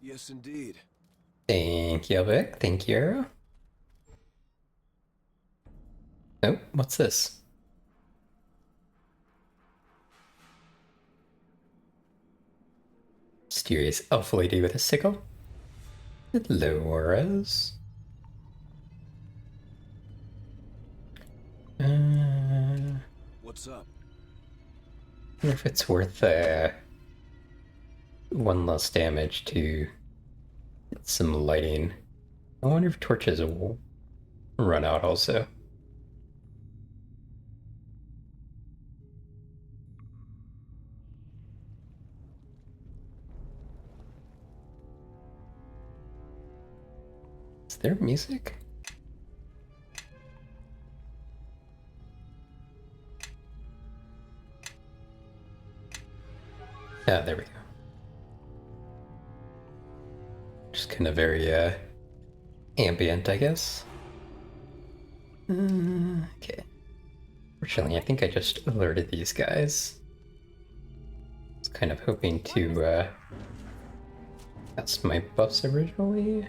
Yes, indeed. Thank you, Vic. Thank you. Oh, what's this? Mysterious elf lady with a sickle. Hello, Juarez. What's up? I wonder if it's worth one less damage to get some lighting. I wonder if torches will run out also. Is there music? Ah, there we go. Just kind of very ambient, I guess. Okay. Fortunately, I think I just alerted these guys. I was kind of hoping to cast my buffs originally.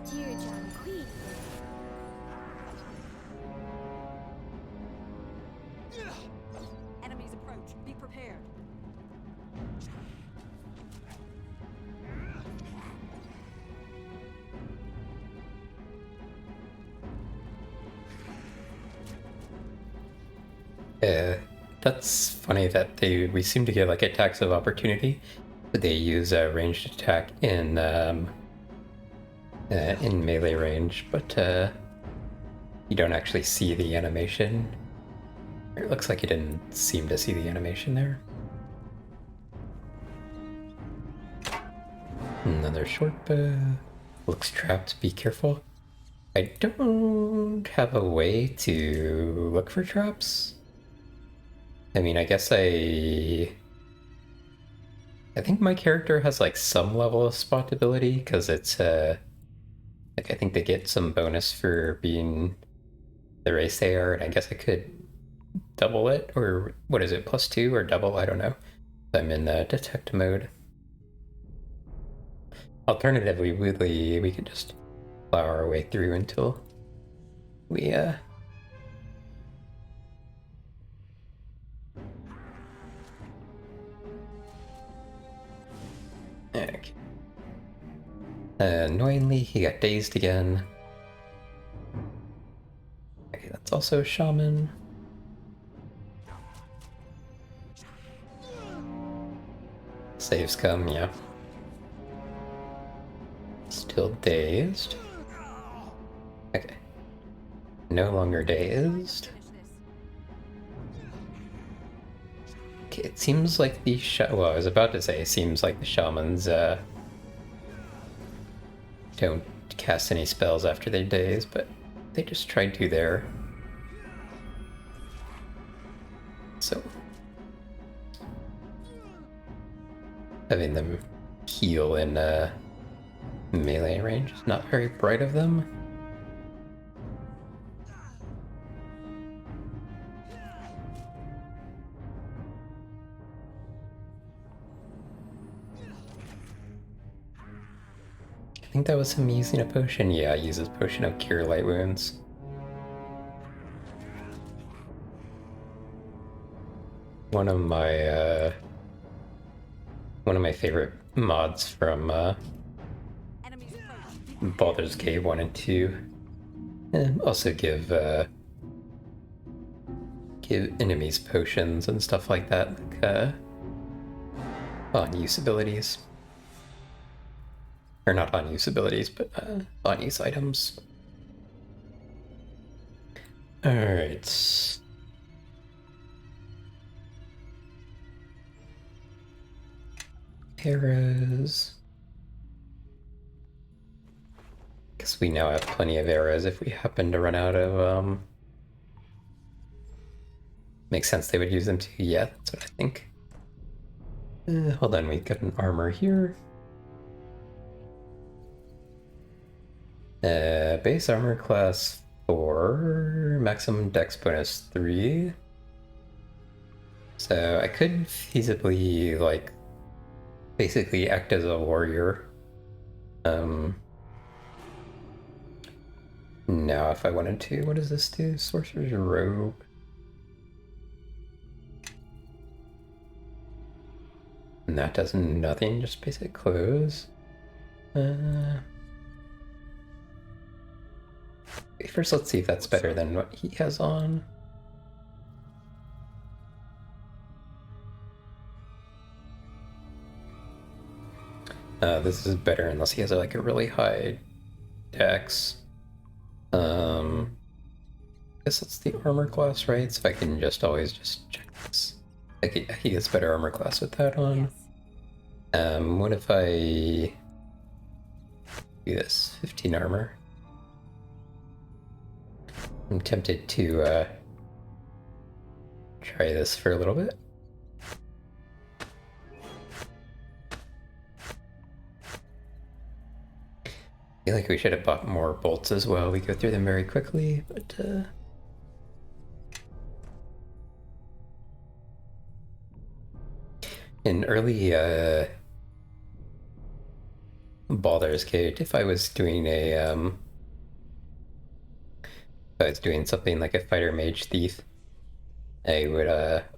Dear John Queen. Enemies approach. Be prepared. That's funny that we seem to get like attacks of opportunity, but they use a ranged attack in melee range, but you don't actually see the animation. It looks like you didn't seem to see the animation there. Another short bow. Looks trapped, be careful. I don't have a way to look for traps. I mean, I guess I think my character has like some level of spotability because it's like I think they get some bonus for being the race they are, and I guess I could double it, or what is it, +2 or double? I don't know. I'm in the detect mode. Alternatively, we could just plow our way through until we okay. Annoyingly, he got dazed again. Okay, that's also a shaman. Saves come, yeah. Still dazed. Okay. No longer dazed. Okay, it seems like the well, I was about to say, it seems like the shamans don't cast any spells after their daze, but they just tried to there. So having them heal in melee range is not very bright of them. I think that was him using a potion. Yeah, he uses potion of cure light wounds. One of my favorite mods from Baldur's Gate 1 and 2. And also give enemies potions and stuff like that, like on-use abilities. Or not on-use abilities, but on-use items. Alright. Arrows. Guess we now have plenty of arrows if we happen to run out of, Makes sense they would use them too. Yeah, that's what I think. Hold on, we got an armor here. Base armor class 4, maximum dex bonus 3. So I could feasibly, like, basically act as a warrior. Now if I wanted to, what does this do? Sorcerer's Robe. And that does nothing, just basic clothes. First, let's see if that's better than what he has on. This is better unless he has like a really high dex. Guess that's the armor class, right? So I can just always just check this. Like he gets better armor class with that on. Yes. What if I do this? 15 armor. I'm tempted to try this for a little bit. I feel like we should have bought more bolts as well. We go through them very quickly, but in early Baldur's Gate, if I was doing a if I was doing something like a fighter mage thief, I would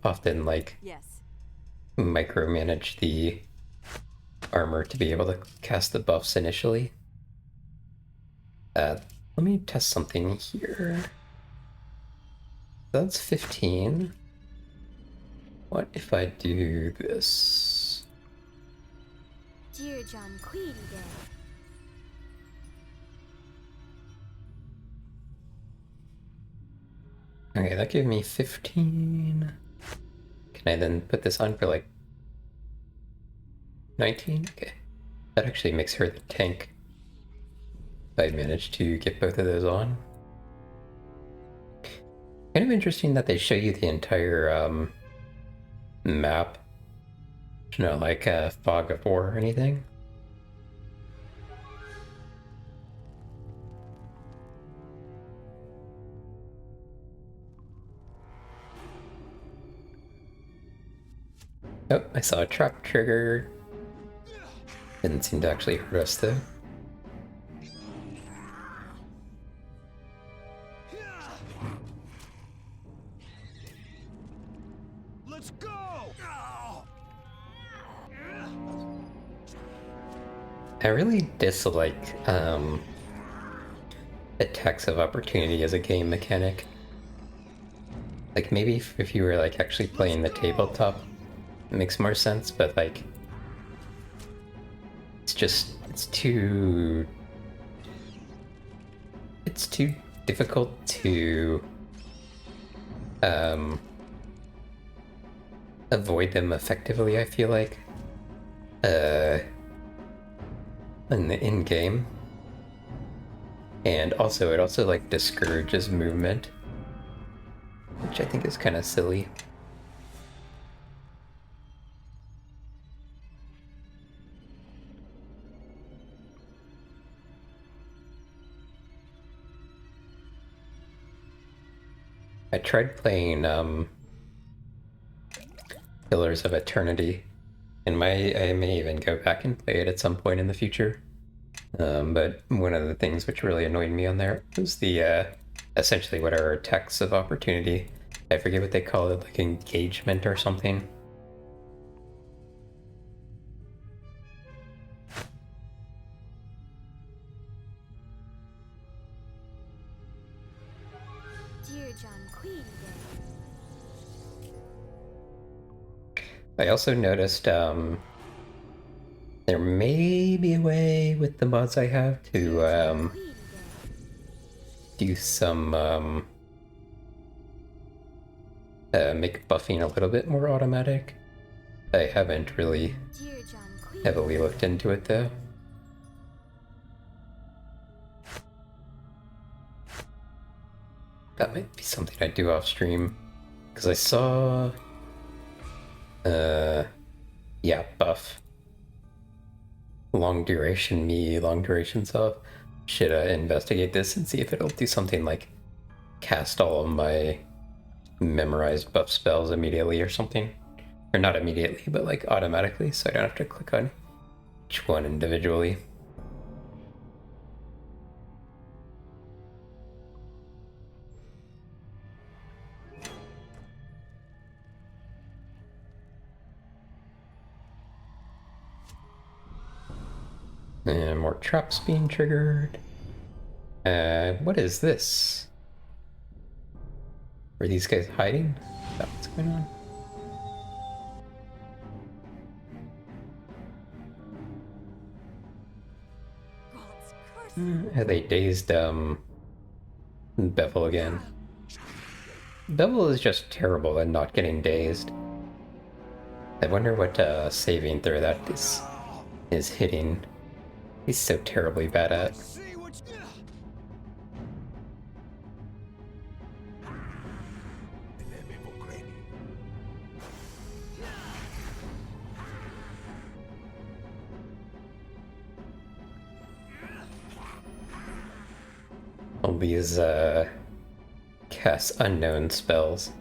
often like Yes. micromanage the armor to be able to cast the buffs initially. Let me test something here. That's 15. What if I do this? Dear John Queedy Day. Okay, that gave me 15. Can I then put this on for like 19? Okay. That actually makes her the tank. I managed to get both of those on. Kind of interesting that they show you the entire map. You know, like a fog of war or anything. Oh, I saw a trap trigger. Didn't seem to actually hurt us though. Let's go! I really dislike attacks of opportunity as a game mechanic. Like maybe if you were like actually playing the tabletop, it makes more sense, but like it's too difficult to avoid them effectively, I feel like. In the in-game. And also it also like discourages movement, which I think is kind of silly. I tried playing Pillars of Eternity, and I may even go back and play it at some point in the future. But one of the things which really annoyed me on there was the essentially what are attacks of opportunity. I forget what they call it, like engagement or something. Dear John Queedy Day. I also noticed there may be a way with the mods I have to Queedy Day. do some make buffing a little bit more automatic. I haven't really Dear John Queedy. heavily looked into it though. That might be something I do off stream, because I saw yeah, buff long duration me, long duration stuff. should investigate this and see if it'll do something like cast all of my memorized buff spells immediately or something. Or not immediately, but like automatically, so I don't have to click on each one individually. And more traps being triggered. What is this? Are these guys hiding? Is that what's going on? God's curse. They dazed Bevel again. Bevel is just terrible at not getting dazed. I wonder what saving throw that is hitting. He's so terribly bad at. See what you... All these cast unknown spells.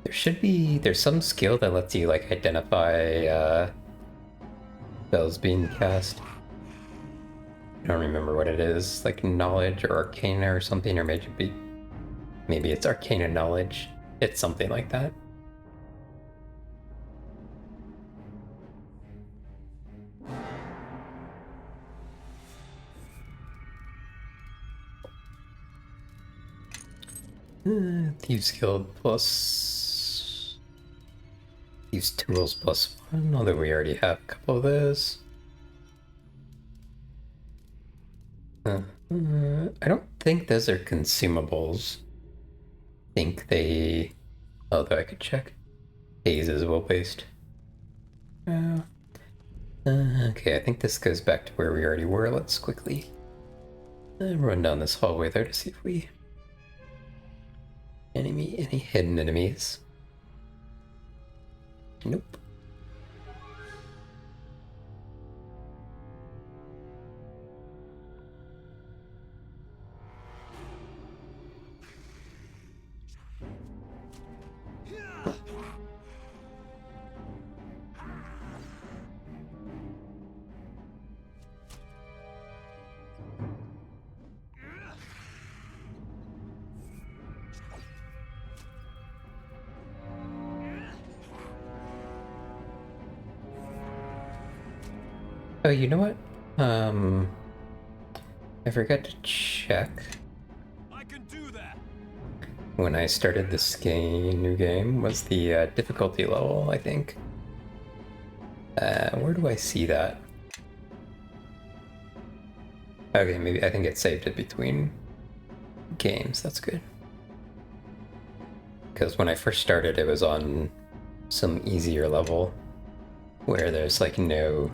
There's some skill that lets you like identify spells being cast. I don't remember what it is, like knowledge or arcana or something, or maybe it's arcana knowledge. It's something like that. Thieves Guild plus... Thieves Tools plus 1, although we already have a couple of those. I don't think those are consumables. I think they... Although I could check. Haze is will-based. Okay, I think this goes back to where we already were. Let's quickly run down this hallway there to see if we... Any hidden enemies? Nope. Oh, you know what? I forgot to check I can do that. when I started this new game was the difficulty level, I think. Where do I see that? Okay, maybe I think it saved it between games. That's good. Because when I first started, it was on some easier level where there's like no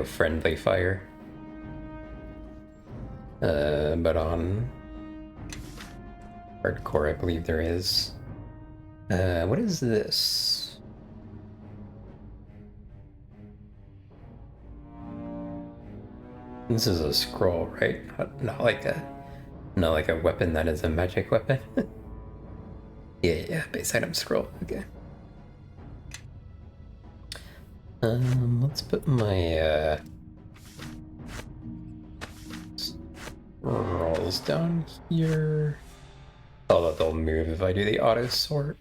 friendly fire. But on hardcore, I believe there is. What is this? This is a scroll, right? Not like a weapon that is a magic weapon. Yeah, base item scroll. Okay. Let's put my rolls down here. Although they'll move if I do the auto sort.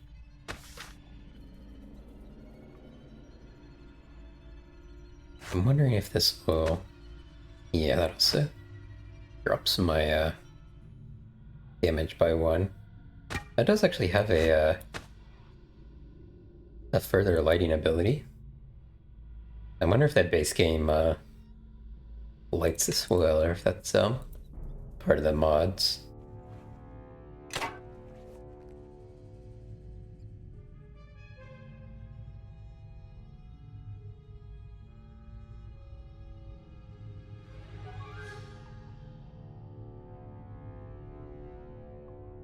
I'm wondering if this will... Yeah, that'll set. Drops my damage by 1. That does actually have a further lighting ability. I wonder if that base game lights this well, or if that's part of the mods.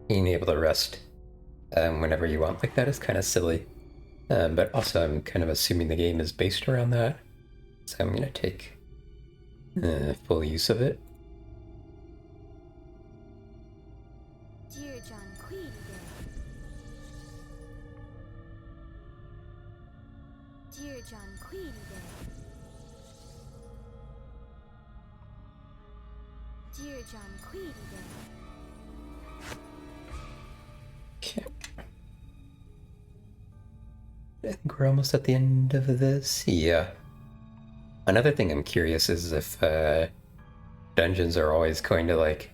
Being able to rest whenever you want like that is kind of silly. But also I'm kind of assuming the game is based around that. So I'm going to take full use of it. Dear John Queedy Okay. I think we're almost at the end of this. Yeah. Another thing I'm curious is if dungeons are always going to like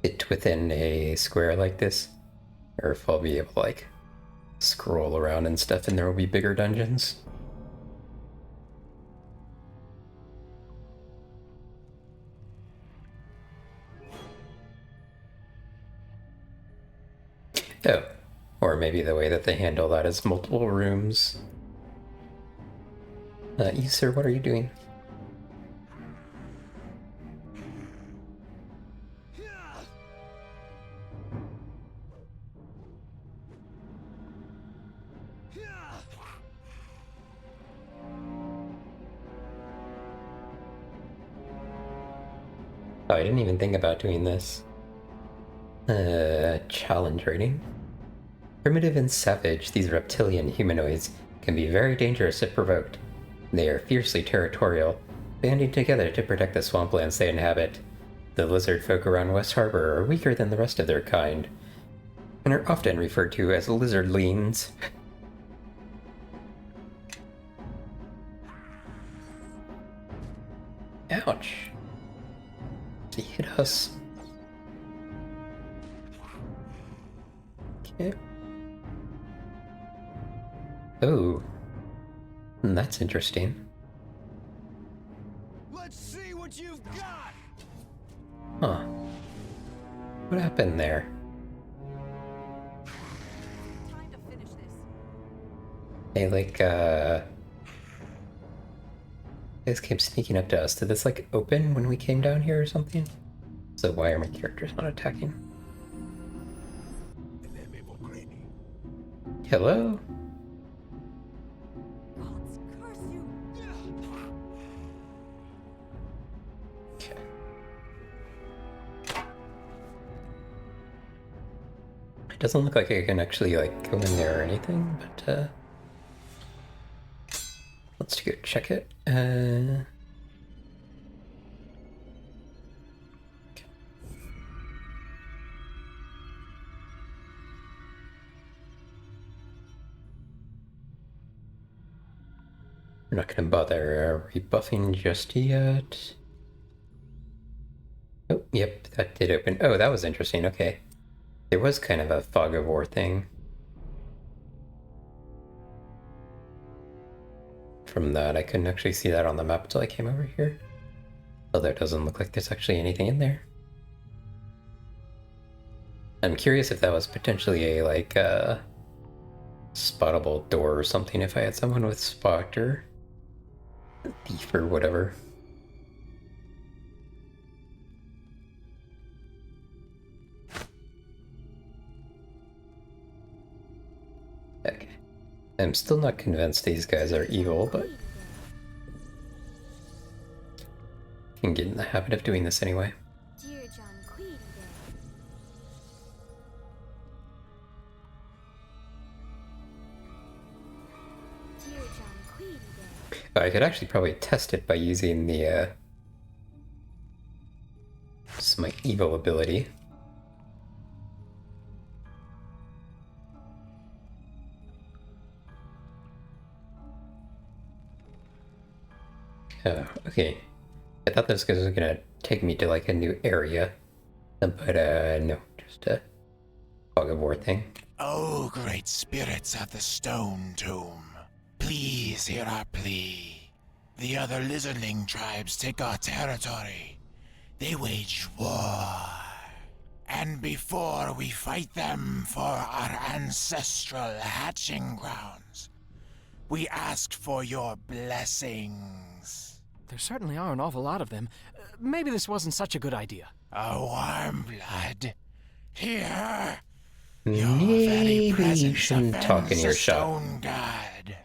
fit within a square like this, or if I'll be able to like scroll around and stuff and there will be bigger dungeons. Oh, or maybe the way that they handle that is multiple rooms. You sir, what are you doing? Oh, I didn't even think about doing this. Challenge rating. Primitive and savage, these reptilian humanoids can be very dangerous if provoked. They are fiercely territorial, banding together to protect the swamplands they inhabit. The lizard folk around West Harbor are weaker than the rest of their kind, and are often referred to as lizardlings. Ouch. He hit us. Okay. Oh. That's interesting. Let's see what you've got. Huh. What happened there? Time to finish this. They like, This came sneaking up to us. Did this like open when we came down here or something? So why are my characters not attacking? Hello? Gods curse you. Okay. It doesn't look like I can actually like go in there or anything, but let's go check it. Okay. We're not gonna bother rebuffing just yet. Oh, yep, that did open. Oh, that was interesting. Okay. There was kind of a fog of war thing. From that, I couldn't actually see that on the map until I came over here. Although it doesn't look like there's actually anything in there. I'm curious if that was potentially a, like, spottable door or something if I had someone with spot or thief or whatever. Okay. I'm still not convinced these guys are evil, but I can get in the habit of doing this anyway. Dear John Queedy Dear John Queedy I could actually probably test it by using the, just my evil ability. Oh, okay. I thought this was gonna take me to like a new area, but no, just a fog of war thing. Oh, great spirits of the stone tomb, please hear our plea. The other lizardling tribes take our territory. They wage war. And before we fight them for our ancestral hatching grounds, we ask for your blessings. There certainly are an awful lot of them. Maybe this wasn't such a good idea. A warm blood. Here. Your very Maybe you presence shouldn't talk in offends your the shop. stone god.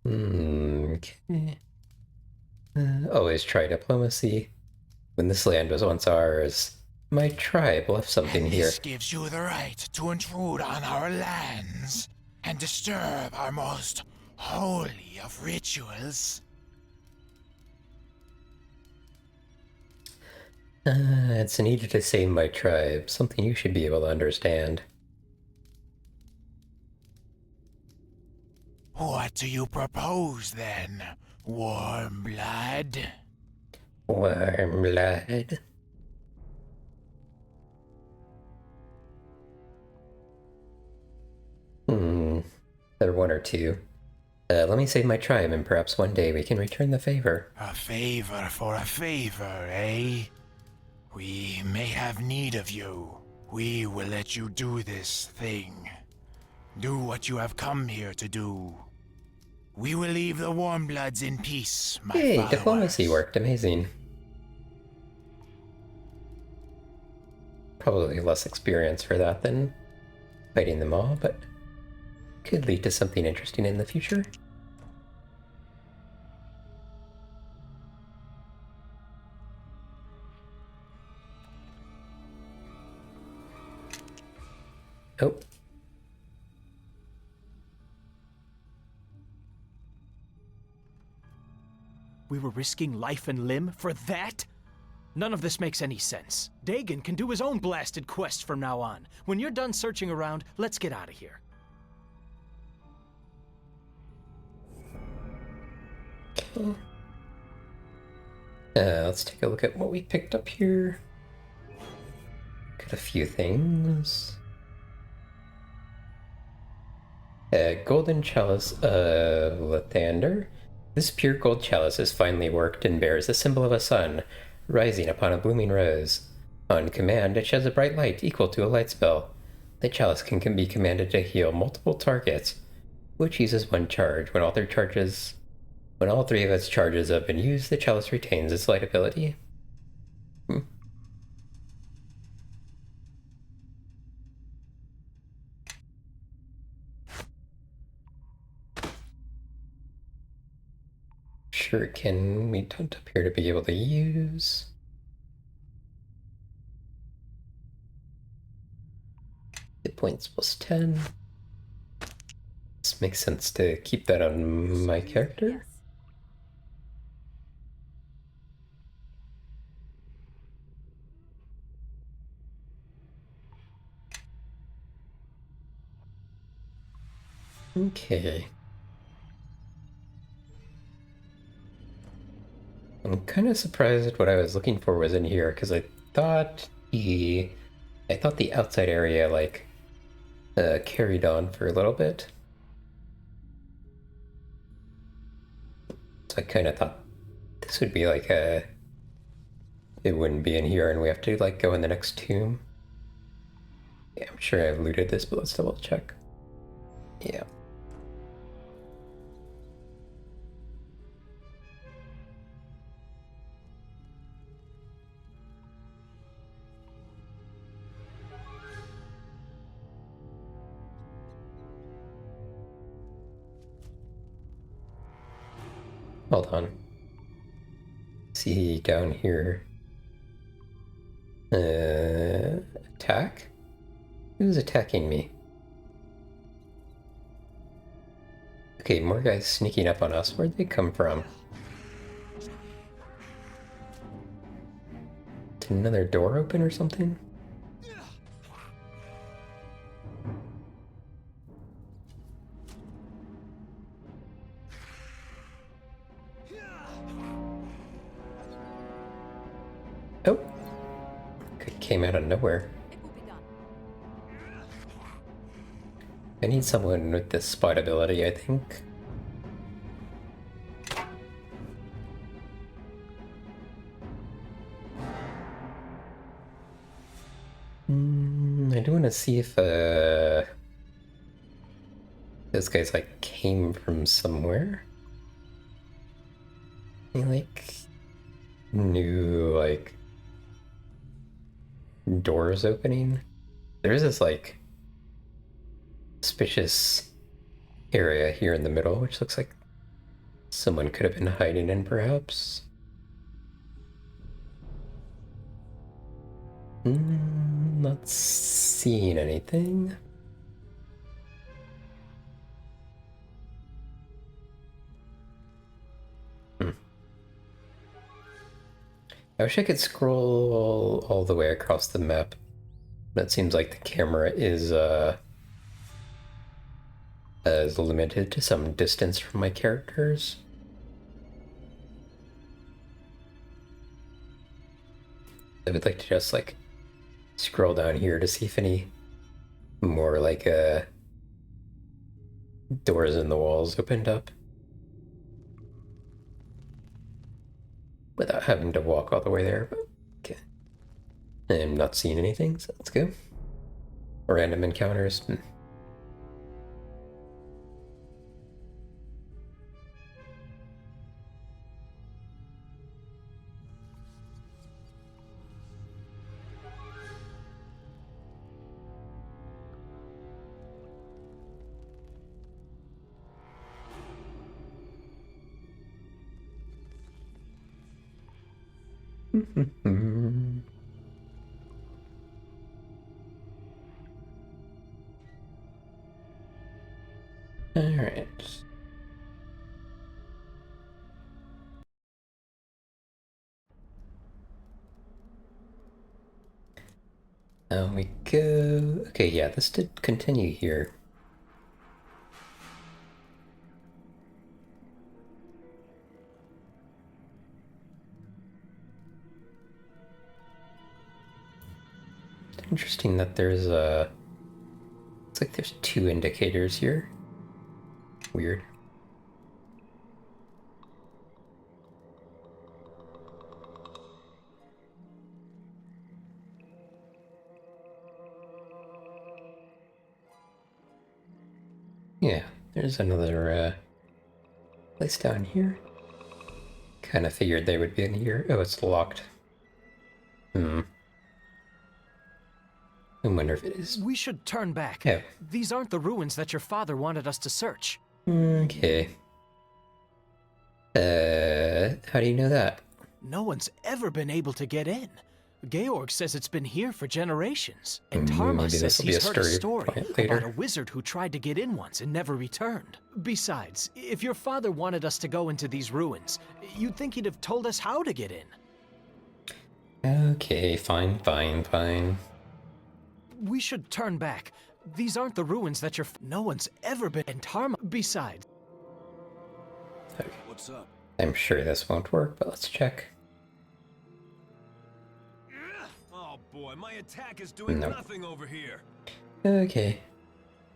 Okay. Always try diplomacy. When this land was once ours, my tribe left something And here. this gives you the right to intrude on our lands and disturb our most holy of rituals. It's needed to save my tribe, something you should be able to understand. What do you propose then, warm blood? Warm blood. There are one or two. Let me save my tribe, and perhaps one day we can return the favor. A favor for a favor, eh? We may have need of you. We will let you do this thing. Do what you have come here to do. We will leave the Warmbloods in peace, my Hey, followers. diplomacy worked. Amazing. Probably less experience for that than fighting them all, but could lead to something interesting in the future. Oh. We were risking life and limb for that? None of this makes any sense. Dagon can do his own blasted quest from now on. When you're done searching around, let's get out of here. Okay. Let's take a look at what we picked up here. Got a few things. Golden Chalice of Lathander. This pure gold chalice is finely worked and bears the symbol of a sun, rising upon a blooming rose. On command, it sheds a bright light equal to a light spell. The chalice can be commanded to heal multiple targets, which uses one charge. When all three of its charges have been used, the chalice retains its light ability. Shuriken we don't appear to be able to use. Hit points plus 10. This makes sense to keep that on my character. Yes. Okay. I'm kind of surprised what I was looking for was in here, because I thought the outside area, like, carried on for a little bit. So I kind of thought this would be like it wouldn't be in here and we have to, like, go in the next tomb. Yeah, I'm sure I've looted this, but let's double check. Yeah. Hold on. See down here. Attack? Who's attacking me? Okay, more guys sneaking up on us. Where'd they come from? Did another door open or something? Oh! It came out of nowhere. It will be done. I need someone with this spot ability, I think. I do want to see if those guys, like, came from somewhere. Any, like, new, like, doors opening? There's this, like, suspicious area here in the middle, which looks like someone could have been hiding in, perhaps. Not seeing anything. I wish I could scroll all the way across the map, but it seems like the camera is limited to some distance from my characters. I would like to just like scroll down here to see if any more like doors in the walls opened up without having to walk all the way there, but okay. I'm not seeing anything, so let's go. Random encounters. Alright. Now we go. Okay, yeah, this did continue here. Interesting that there's a. It's like there's two indicators here. Weird. Yeah, there's another place down here. Kind of figured they would be in here. Oh, it's locked. I wonder if it is. We should turn back. Yeah. These aren't the ruins that your father wanted us to search. Okay. How do you know that? No one's ever been able to get in. Georg says it's been here for generations. And Tarma Maybe says this'll be he's a heard a story story point later. about a wizard who tried to get in once and never returned. Besides, if your father wanted us to go into these ruins, you'd think he'd have told us how to get in. Okay, fine. We should turn back. These aren't the ruins that no one's ever been. And Tarma. Besides. Okay. What's up? I'm sure this won't work, but let's check. Oh boy, my attack is doing Nope. nothing over here. Okay.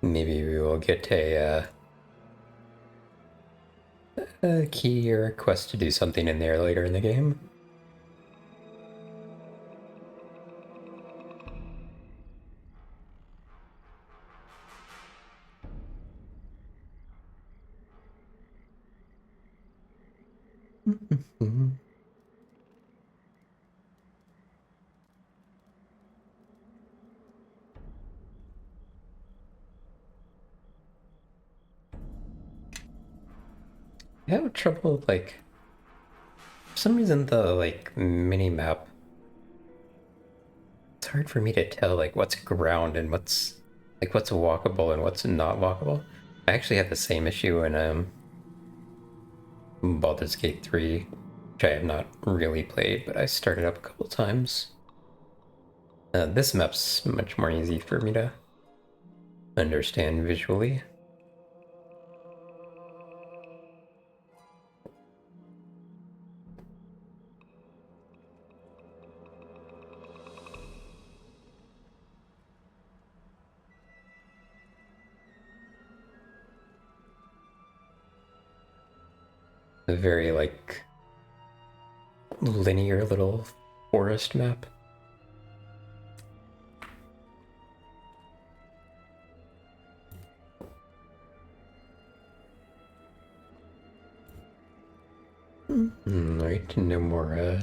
Maybe we will get a key or a quest to do something in there later in the game. I have trouble, like, for some reason the, like, mini-map, it's hard for me to tell, like, what's ground and what's walkable and what's not walkable. I actually had the same issue in, Baldur's Gate 3, which I have not really played, but I started up a couple times. This map's much more easy for me to understand visually. A very, like, linear little forest map. Right, no more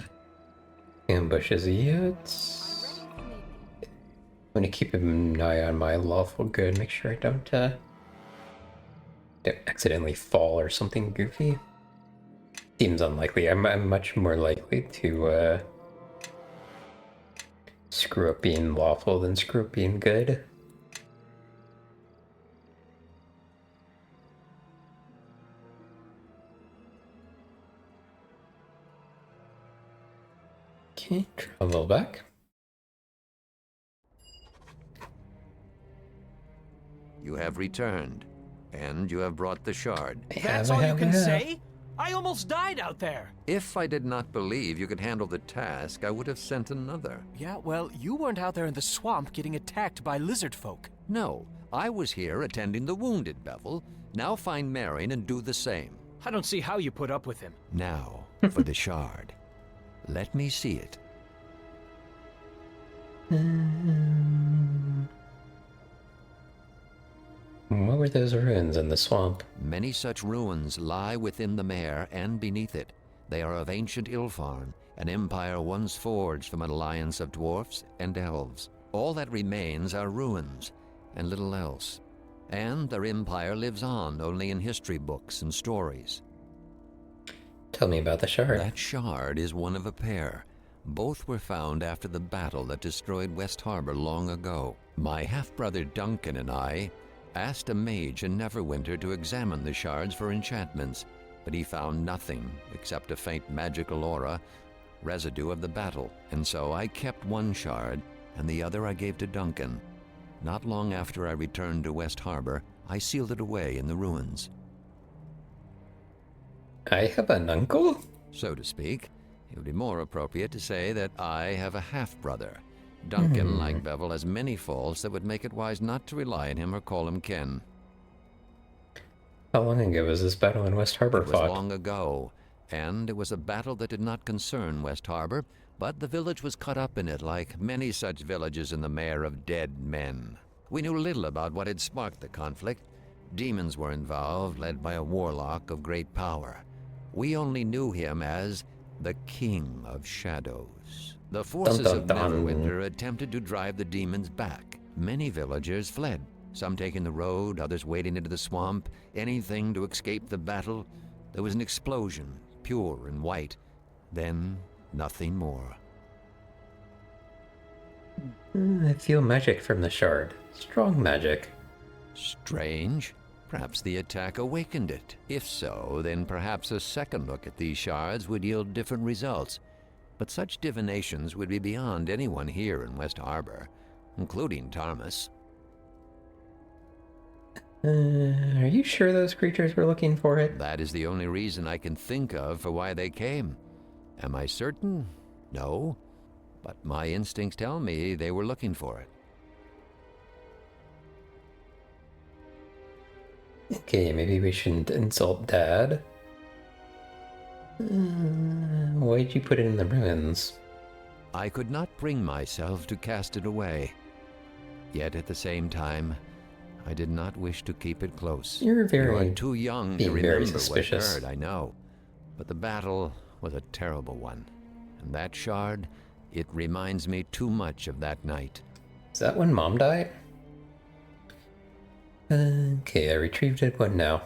ambushes yet. I'm gonna keep an eye on my lawful good, make sure I don't accidentally fall or something goofy. Seems unlikely. I'm much more likely to screw up being lawful than screw up being good. Okay, travel back. You have returned, and you have brought the shard. That's all you can say? I almost died out there. If I did not believe you could handle the task, I would have sent another. Yeah, well, you weren't out there in the swamp getting attacked by lizard folk. No, I was here attending the wounded, Bevel. Now find Marion and do the same. I don't see how you put up with him. Now, for the shard. Let me see it. What were those ruins in the swamp? Many such ruins lie within the mare and beneath it. They are of ancient Ilfarn, an empire once forged from an alliance of dwarfs and elves. All that remains are ruins, and little else. And their empire lives on only in history books and stories. Tell me about the shard. That shard is one of a pair. Both were found after the battle that destroyed West Harbor long ago. My half-brother Duncan and I asked a mage in Neverwinter to examine the shards for enchantments, but he found nothing except a faint magical aura, residue of the battle. And so I kept one shard, and the other I gave to Duncan. Not long after I returned to West Harbor, I sealed it away in the ruins. I have an uncle? So to speak. It would be more appropriate to say that I have a half-brother. Duncan, like Bevel, has many faults that would make it wise not to rely on him or call him kin. How long ago was this battle in West Harbor It was fought? long ago, and it was a battle that did not concern West Harbor, but the village was caught up in it like many such villages in the Mare of Dead Men. We knew little about what had sparked the conflict. Demons were involved, led by a warlock of great power. We only knew him as the King of Shadows. The forces Dun, of dun, dun. Neverwinter attempted to drive the demons back. Many villagers fled, some taking the road, others wading into the swamp, anything to escape the battle. There was an explosion, pure and white. Then, nothing more. I feel magic from the shard. Strong magic. Strange. Perhaps the attack awakened it. If so, then perhaps a second look at these shards would yield different results. But such divinations would be beyond anyone here in West Harbor, including Tarmus. Are you sure those creatures were looking for it? That is the only reason I can think of for why they came. Am I certain? No. But my instincts tell me they were looking for it. Okay, maybe we shouldn't insult Dad. Why'd you put it in the ruins? I could not bring myself to cast it away. Yet at the same time, I did not wish to keep it close. You're You are too young to being very remember what suspicious. occurred, I know. But the battle was a terrible one. And that shard, it reminds me too much of that night. Is that when Mom died? Okay, I retrieved it. What now?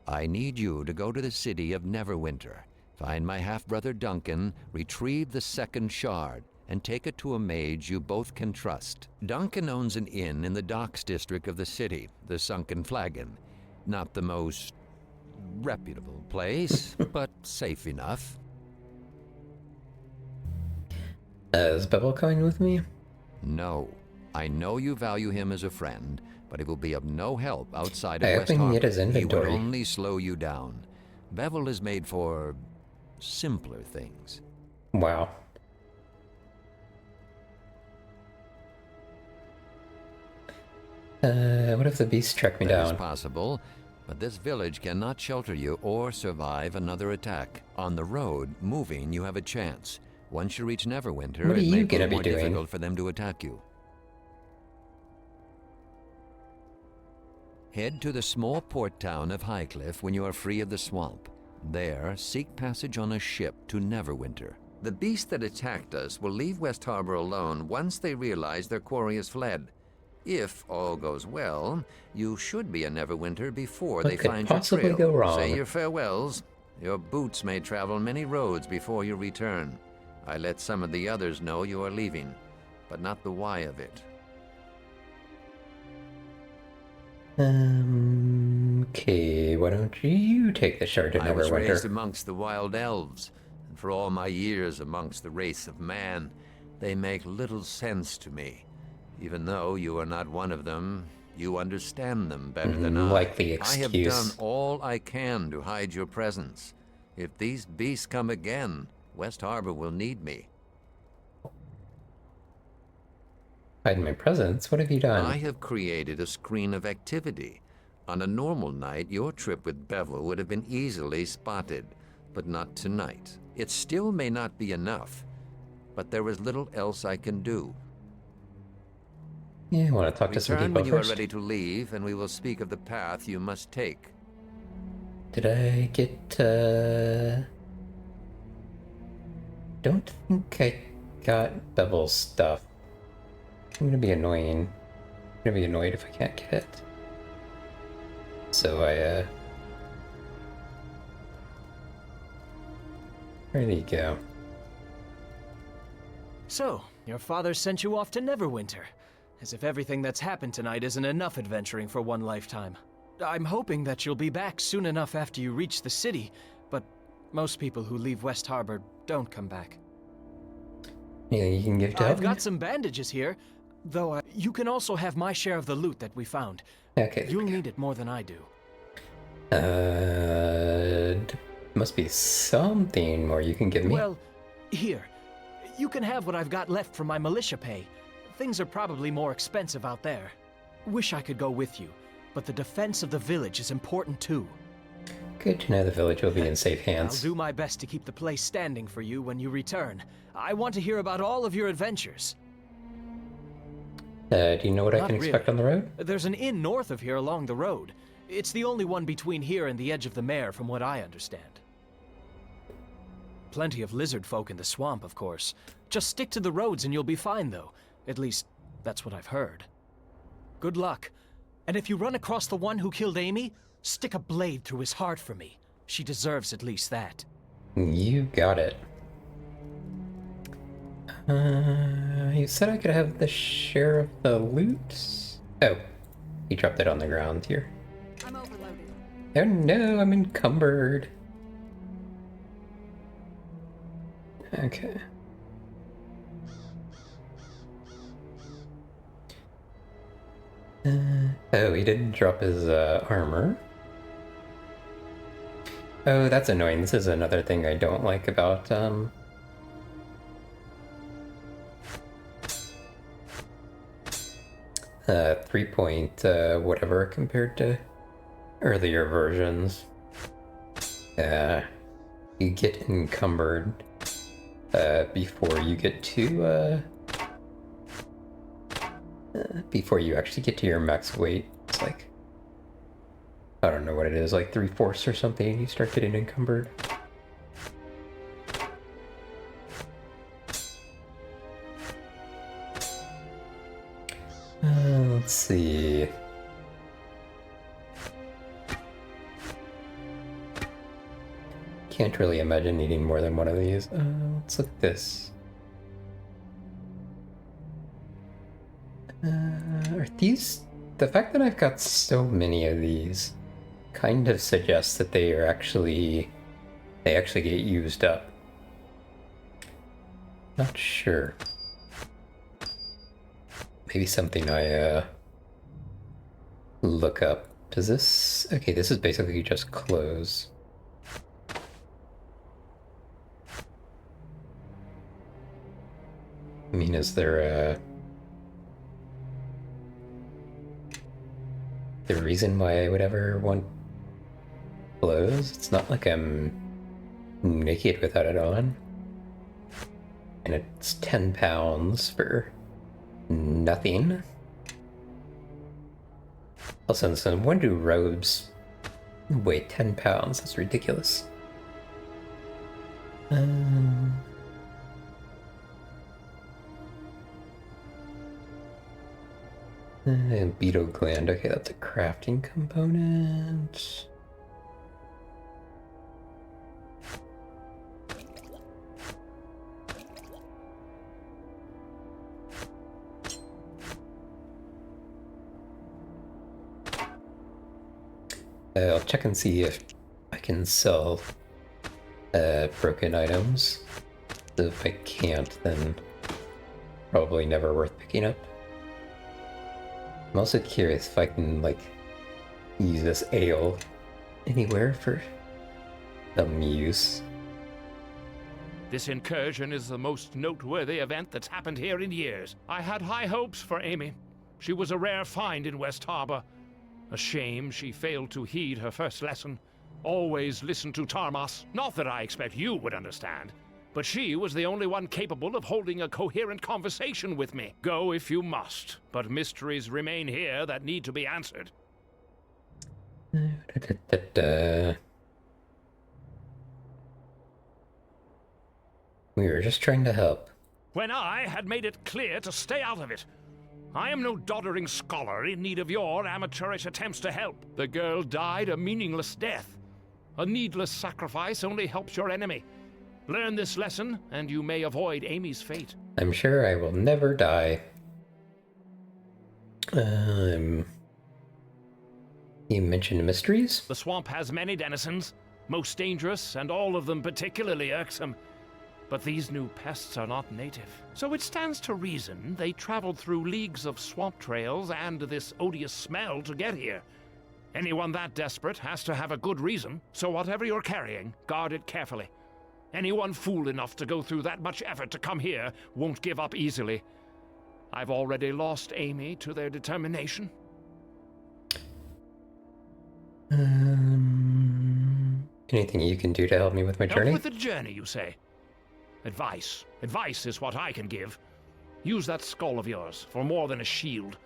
I need you to go to the city of Neverwinter, find my half-brother Duncan, retrieve the second shard, and take it to a mage you both can trust. Duncan owns an inn in the docks district of the city, the Sunken Flagon. Not the most reputable place, but safe enough. Is Bevel coming with me? No. I know you value him as a friend, but he will be of no help outside of I West hope we can Harbor. get his He inventory. would only slow you down. Bevel is made for simpler things. Wow. What if the beast track me That is down? possible, but this village cannot shelter you or survive another attack. On the road, moving, you have a chance. Once you reach Neverwinter, What are it you may gonna prove be more doing? difficult for them to attack you. Head to the small port town of Highcliff when you are free of the swamp. There, seek passage on a ship to Neverwinter. The beast that attacked us will leave West Harbor alone once they realize their quarry has fled. If all goes well, you should be in Neverwinter before What they could find your possibly trail. go wrong? Say your farewells. Your boots may travel many roads before you return. I let some of the others know you are leaving, but not the why of it. Okay, why don't you take the shard to I was raised Neverwinter? amongst the wild elves. For all my years amongst the race of man, they make little sense to me. Even though you are not one of them, you understand them better than I. Likely I have excuse. done all I can to hide your presence. If these beasts come again, West Harbor will need me. Hide my presence? What have you done? I have created a screen of activity. On a normal night, your trip with Bevel would have been easily spotted, but not tonight. It still may not be enough, but there is little else I can do. Yeah, I want to talk to some Return people when you first. are ready to leave, and we will speak of the path you must take. Did I get, Don't think I got Bevel's stuff. I'm gonna be annoying. I'm gonna be annoyed if I can't get it. So where did he go? So, your father sent you off to Neverwinter. As if everything that's happened tonight isn't enough adventuring for one lifetime. I'm hoping that you'll be back soon enough after you reach the city, but most people who leave West Harbor don't come back. Yeah, you can give to help I've got some bandages here, though you can also have my share of the loot that we found. me? Okay. You'll need it more than I do. Must be something more you can give me. Well, here. You can have what I've got left from my militia pay. Things are probably more expensive out there. Wish I could go with you, but the defense of the village is important too. Good to know the village will be in safe I'll hands. do my best to keep the place standing for you when you return. I want to hear about all of your adventures. Do you know what I Not can expect really. on the road? There's an inn north of here along the road. It's the only one between here and the edge of the mare, from what I understand. Plenty of lizard folk in the swamp, of course. Just stick to the roads and you'll be fine, though. At least, that's what I've heard. Good luck. And if you run across the one who killed Amy, stick a blade through his heart for me. She deserves at least that. You got it. You said I could have the share of the loot? Oh, he dropped it on the ground here. I'm overloaded. Oh no, I'm encumbered. Okay. Oh, he didn't drop his armor. Oh, that's annoying. This is another thing I don't like about 3 point whatever compared to earlier versions. You get encumbered before you get to before you actually get to your max weight. It's like, I don't know what it is, like 3/4 or something, you start getting encumbered. Let's see. Can't really imagine needing more than one of these. Let's look at this. Are these... The fact that I've got so many of these kind of suggests that they are actually... They actually get used up. Not sure. Maybe something I, look up. Does this... Okay, this is basically just clothes. I mean, is there a... The reason why I would ever want clothes? It's not like I'm naked without it on. And it's 10 pounds for nothing. Also, when do robes weigh 10 pounds? That's ridiculous. Beetle gland. Okay, that's a crafting component. I'll check and see if I can sell broken items. So if I can't, then probably never worth picking up. I'm also curious if I can, like, use this ale anywhere for some use. This incursion is the most noteworthy event that's happened here in years. I had high hopes for Amy. She was a rare find in West Harbor. A shame she failed to heed her first lesson. Always listen to Tarmas. Not that I expect you would understand, but she was the only one capable of holding a coherent conversation with me. Go if you must, but mysteries remain here that need to be answered. We were just trying to help. When I had made it clear to stay out of it. I am no doddering scholar in need of your amateurish attempts to help. The girl died a meaningless death. A needless sacrifice only helps your enemy. Learn this lesson, and you may avoid Amy's fate. I'm sure I will never die. You mentioned mysteries? The swamp has many denizens, most dangerous, and all of them particularly irksome. But these new pests are not native. So it stands to reason they traveled through leagues of swamp trails and this odious smell to get here. Anyone that desperate has to have a good reason, so whatever you're carrying, guard it carefully. Anyone fool enough to go through that much effort to come here won't give up easily. I've already lost Amy to their determination. Anything you can do to help me with my journey? Help with the journey, you say? Advice. Advice is what I can give. Use that skull of yours for more than a shield.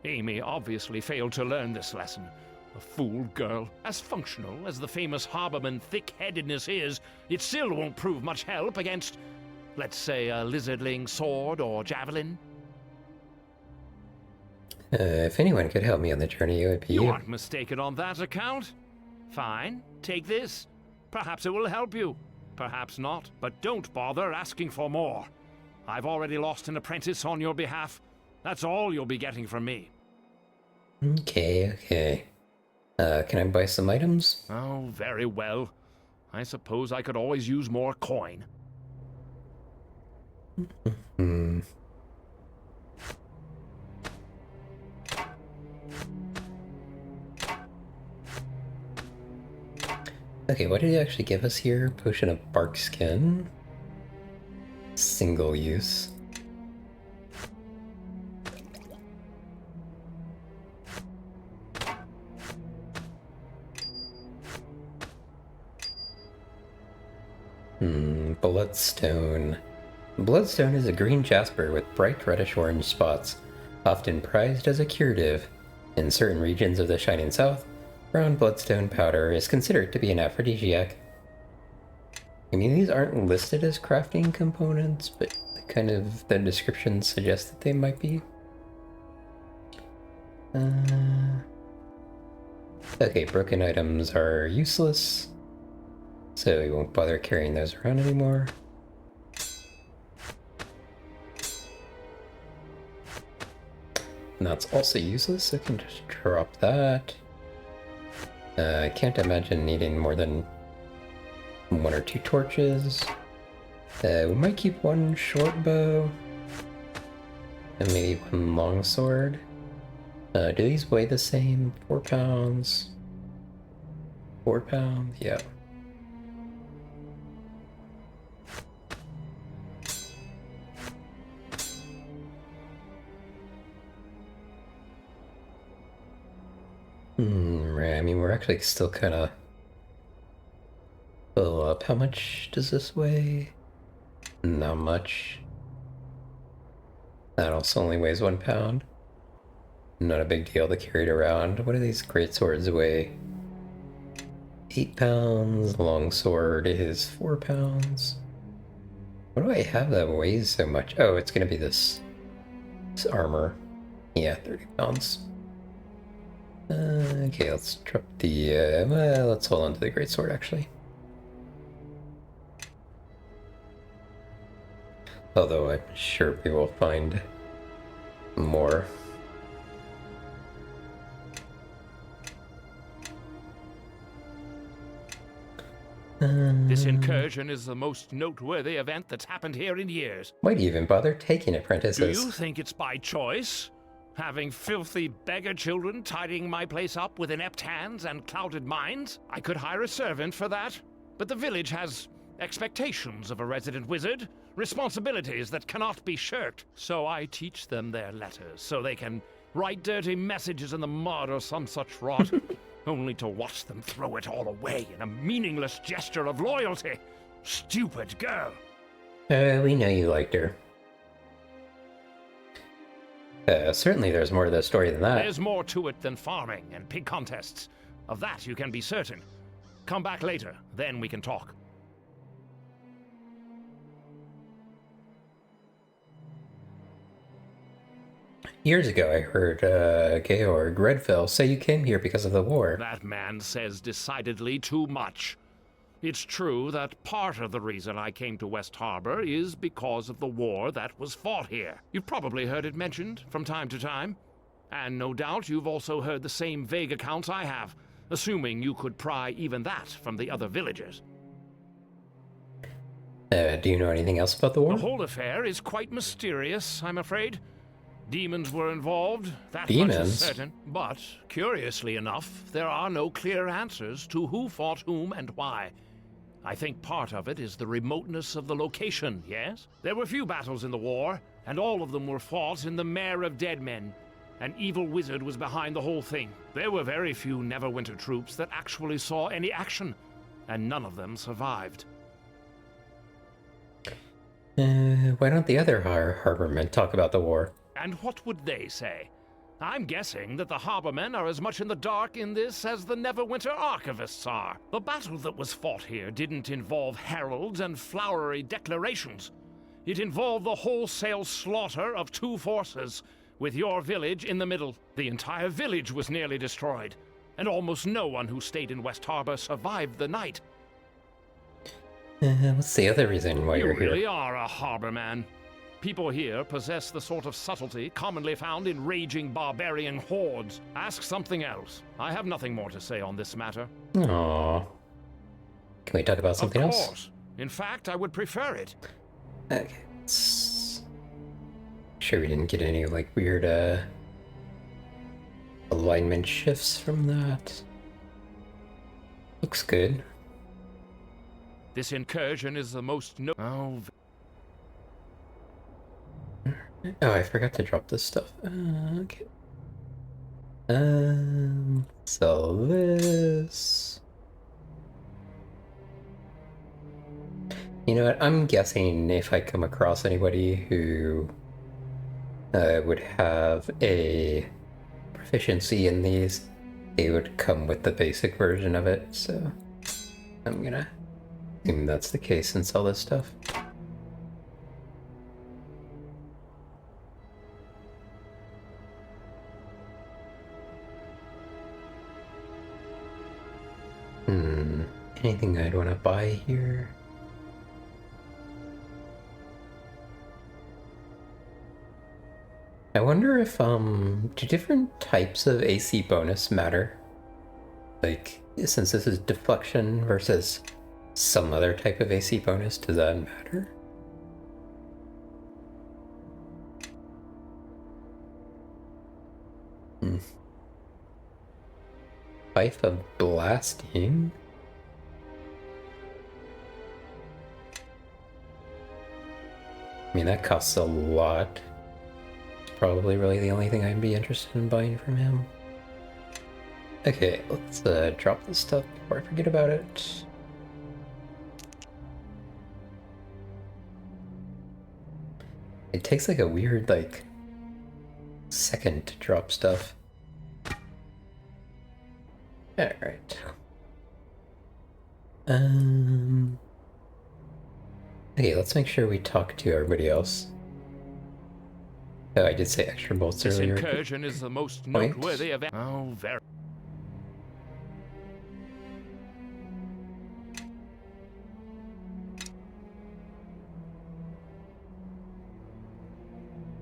Amy obviously failed to learn this lesson. A fool girl. As functional as the famous harborman thick-headedness is, it still won't prove much help against, let's say, a lizardling sword or javelin. If anyone could help me on the journey, it would be you. You aren't mistaken on that account. Fine, take this. Perhaps it will help you. Perhaps not, but don't bother asking for more. I've already lost an apprentice on your behalf. That's all you'll be getting from me. Okay. Can I buy some items? Oh, very well. I suppose I could always use more coin. Okay, what did he actually give us here? Potion of bark skin. Single use. Bloodstone. Bloodstone is a green jasper with bright reddish-orange spots, often prized as a curative. In certain regions of the Shining South, brown bloodstone powder is considered to be an aphrodisiac. I mean, these aren't listed as crafting components, but kind of the descriptions suggest that they might be. Okay, broken items are useless, so we won't bother carrying those around anymore. And that's also useless, so I can just drop that. I can't imagine needing more than 1 or 2 torches. We might keep 1 short bow. And maybe 1 long sword. Do these weigh the same? 4 pounds? 4 pounds? Yeah. Right, I mean, we're actually still kind of full up. How much does this weigh? Not much. That also only weighs 1 pound. Not a big deal to carry it around. What do these great swords weigh? 8 pounds. Long sword is 4 pounds. What do I have that weighs so much? Oh, it's gonna be this armor. Yeah, 30 pounds. Okay, let's drop the, well, let's hold on to the greatsword, actually. Although I'm sure we will find more. This incursion is the most noteworthy event that's happened here in years. Why do you even bother taking Do apprentices? you think it's by choice? Having filthy beggar children tidying my place up with inept hands and clouded minds? I could hire a servant for that, but the village has expectations of a resident wizard, responsibilities that cannot be shirked. So I teach them their letters, so they can write dirty messages in the mud or some such rot, only to watch them throw it all away in a meaningless gesture of loyalty. Stupid girl. We know you liked her. Certainly there's more to the story than that. There's more to it than farming and pig contests. Of that you can be certain. Come back later, then we can talk. Years ago, I heard Georg Redfell say you came here because of the war. That man says decidedly too much. It's true that part of the reason I came to West Harbor is because of the war that was fought here. You've probably heard it mentioned from time to time. And no doubt you've also heard the same vague accounts I have, assuming you could pry even that from the other villagers. Do you know anything else about the war? The whole affair is quite mysterious, I'm afraid. Demons were involved, that much Demons? is certain. But, curiously enough, there are no clear answers to who fought whom and why. I think part of it is the remoteness of the location, yes? There were few battles in the war, and all of them were fought in the Mare of Dead Men. An evil wizard was behind the whole thing. There were very few Neverwinter troops that actually saw any action, and none of them survived. Why don't the other harbormen talk about the war? And what would they say? I'm guessing that the harbormen are as much in the dark in this as the Neverwinter archivists are. The battle that was fought here didn't involve heralds and flowery declarations. It involved the wholesale slaughter of two forces, with your village in the middle. The entire village was nearly destroyed, and almost no one who stayed in West Harbor survived the night. What's the other reason why You you're really here? are a harborman. People here possess the sort of subtlety commonly found in raging barbarian hordes. Ask something else. I have nothing more to say on this matter. Aww. Can we talk about something Of else? course. In fact, I would prefer it. Okay. Sure we didn't get any, like, weird, alignment shifts from that. Looks good. This incursion is the most Oh, I forgot to drop this stuff. Okay. Sell this. You know what? I'm guessing if I come across anybody who would have a proficiency in these, they would come with the basic version of it. So I'm gonna assume that's the case and sell this stuff. Anything I'd want to buy here? I wonder if, do different types of AC bonus matter? Like, since this is deflection versus some other type of AC bonus, does that matter? Fife of Blasting? I mean, that costs a lot. It's probably really the only thing I'd be interested in buying from him. Okay, let's drop this stuff before I forget about it. It takes like a weird, like, second to drop stuff. Alright. Okay, let's make sure we talk to everybody else. Oh, I did say extra bolts This earlier. incursion is the most Point. noteworthy event. Oh, very.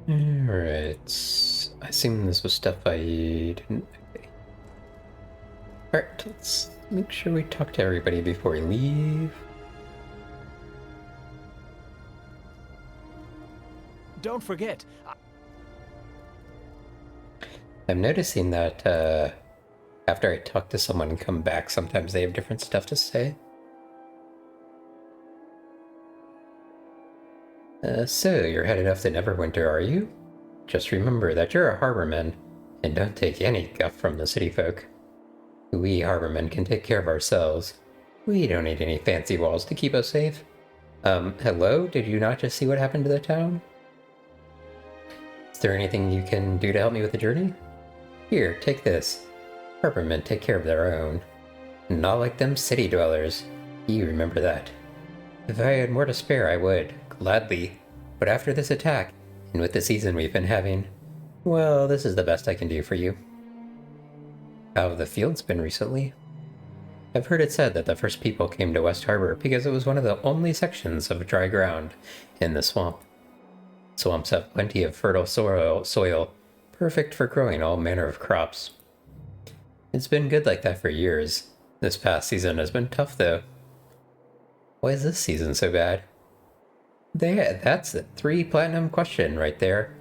Alright. I assume this was stuff I didn't. Okay. Alright, let's make sure we talk to everybody before we leave. Don't forget, I'm noticing that after I talk to someone and come back, sometimes they have different stuff to say. So, you're headed off to Neverwinter, are you? Just remember that you're a harborman, and don't take any guff from the city folk. We harbormen can take care of ourselves. We don't need any fancy walls to keep us safe. Hello? Did you not just see what happened to the town? Is there anything you can do to help me with the journey? Here, take this. Harbormen take care of their own. Not like them city dwellers. You remember that. If I had more to spare, I would. Gladly. But after this attack, and with the season we've been having, well, this is the best I can do for you. How have the fields been recently? I've heard it said that the first people came to West Harbor because it was one of the only sections of dry ground in the swamp. Swamps have plenty of fertile soil, perfect for growing all manner of crops. It's been good like that for years. This past season has been tough, though. Why is this season so bad? That's a 3 platinum question right there.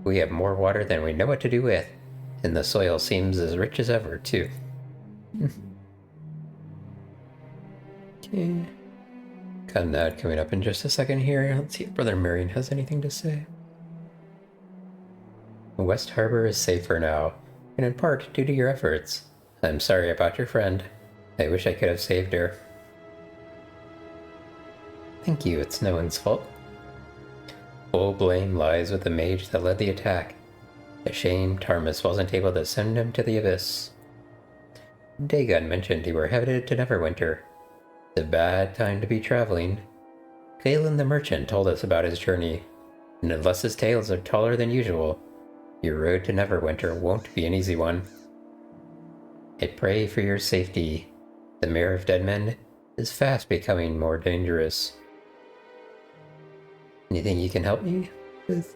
We have more water than we know what to do with, and the soil seems as rich as ever, too. Okay. Got an ad coming up in just a second here. Let's see if Brother Marion has anything to say. West Harbor is safer now, and in part due to your efforts. I'm sorry about your friend. I wish I could have saved her. Thank you, it's no one's fault. Full blame lies with the mage that led the attack. A shame Tarmus wasn't able to send him to the abyss. Dagon mentioned you were headed to Neverwinter. It's a bad time to be traveling. Galen the merchant told us about his journey, and unless his tales are taller than usual, your road to Neverwinter won't be an easy one. I pray for your safety. The Mayor of Deadmen is fast becoming more dangerous. Anything you can help me with?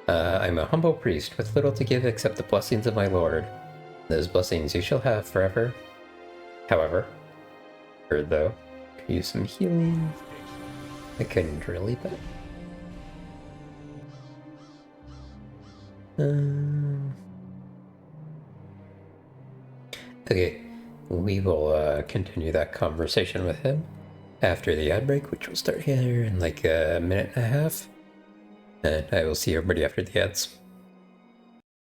I'm a humble priest with little to give except the blessings of my lord. Those blessings you shall have forever. However, though, could use some healing. I couldn't really, but... Okay, we will continue that conversation with him after the ad break, which will start here in like a minute and a half. And I will see everybody after the ads.